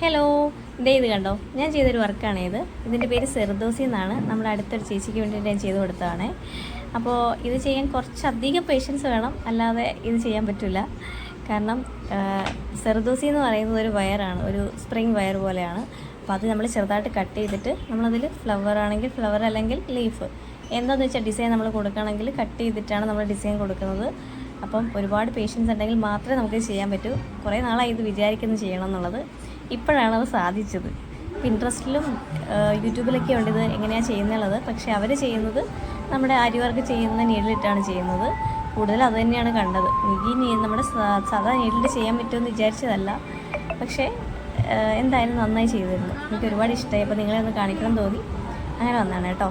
Hello, ഇത് കണ്ടോ, ഞാൻ ചെയ്തൊരു വർക്കാണ് ഇതിൻ്റെ പേര് സെർദോസി എന്നാണ്. നമ്മുടെ അടുത്തൊരു ചേച്ചിക്ക് വേണ്ടിയിട്ട് ഞാൻ ചെയ്ത് കൊടുത്തതാണ്. അപ്പോൾ ഇത് ചെയ്യാൻ കുറച്ചധികം പേഷ്യൻസ് വേണം, അല്ലാതെ ഇത് ചെയ്യാൻ പറ്റില്ല. കാരണം സെർദോസി എന്ന് പറയുന്നത് ഒരു വയറാണ്, ഒരു സ്പ്രിങ് വയർ പോലെയാണ്. അപ്പോൾ അത് നമ്മൾ ചെറുതായിട്ട് കട്ട് ചെയ്തിട്ട് നമ്മളതിൽ ഫ്ലവർ ആണെങ്കിൽ ഫ്ലവർ, അല്ലെങ്കിൽ ലീഫ് എന്താണെന്ന് വെച്ചാൽ ഡിസൈൻ നമ്മൾ കൊടുക്കുകയാണെങ്കിൽ കട്ട് ചെയ്തിട്ടാണ് നമ്മൾ ഡിസൈൻ കൊടുക്കുന്നത്. അപ്പം ഒരുപാട് പേഷ്യൻസ് ഉണ്ടെങ്കിൽ മാത്രമേ നമുക്ക് ചെയ്യാൻ പറ്റൂ. കുറേ നാളായി ഇത് വിചാരിക്കുന്നു ചെയ്യണം എന്നുള്ളത്. ഇപ്പോഴാണ് അത് സാധിച്ചത്. പിൻട്രസ്റ്റിലും യൂട്യൂബിലൊക്കെ ഉണ്ട് ഇത് എങ്ങനെയാണ് ചെയ്യുന്നുള്ളത്. പക്ഷേ അവർ ചെയ്യുന്നത് നമ്മുടെ ആരി വർക്ക് ചെയ്യുന്ന നീഡിലിട്ടാണ് ചെയ്യുന്നത്. കൂടുതൽ അത് തന്നെയാണ് കണ്ടത്. ഈ നമ്മുടെ സാധാ നീഡിലിട്ട് ചെയ്യാൻ പറ്റുമെന്ന് വിചാരിച്ചതല്ല. പക്ഷേ എന്തായാലും നന്നായി ചെയ്തിരുന്നു. എനിക്ക് ഒരുപാട് ഇഷ്ടമായി. അപ്പോൾ നിങ്ങളെ ഒന്ന് കാണിക്കണം തോന്നി, അങ്ങനെ വന്നതാണ് കേട്ടോ.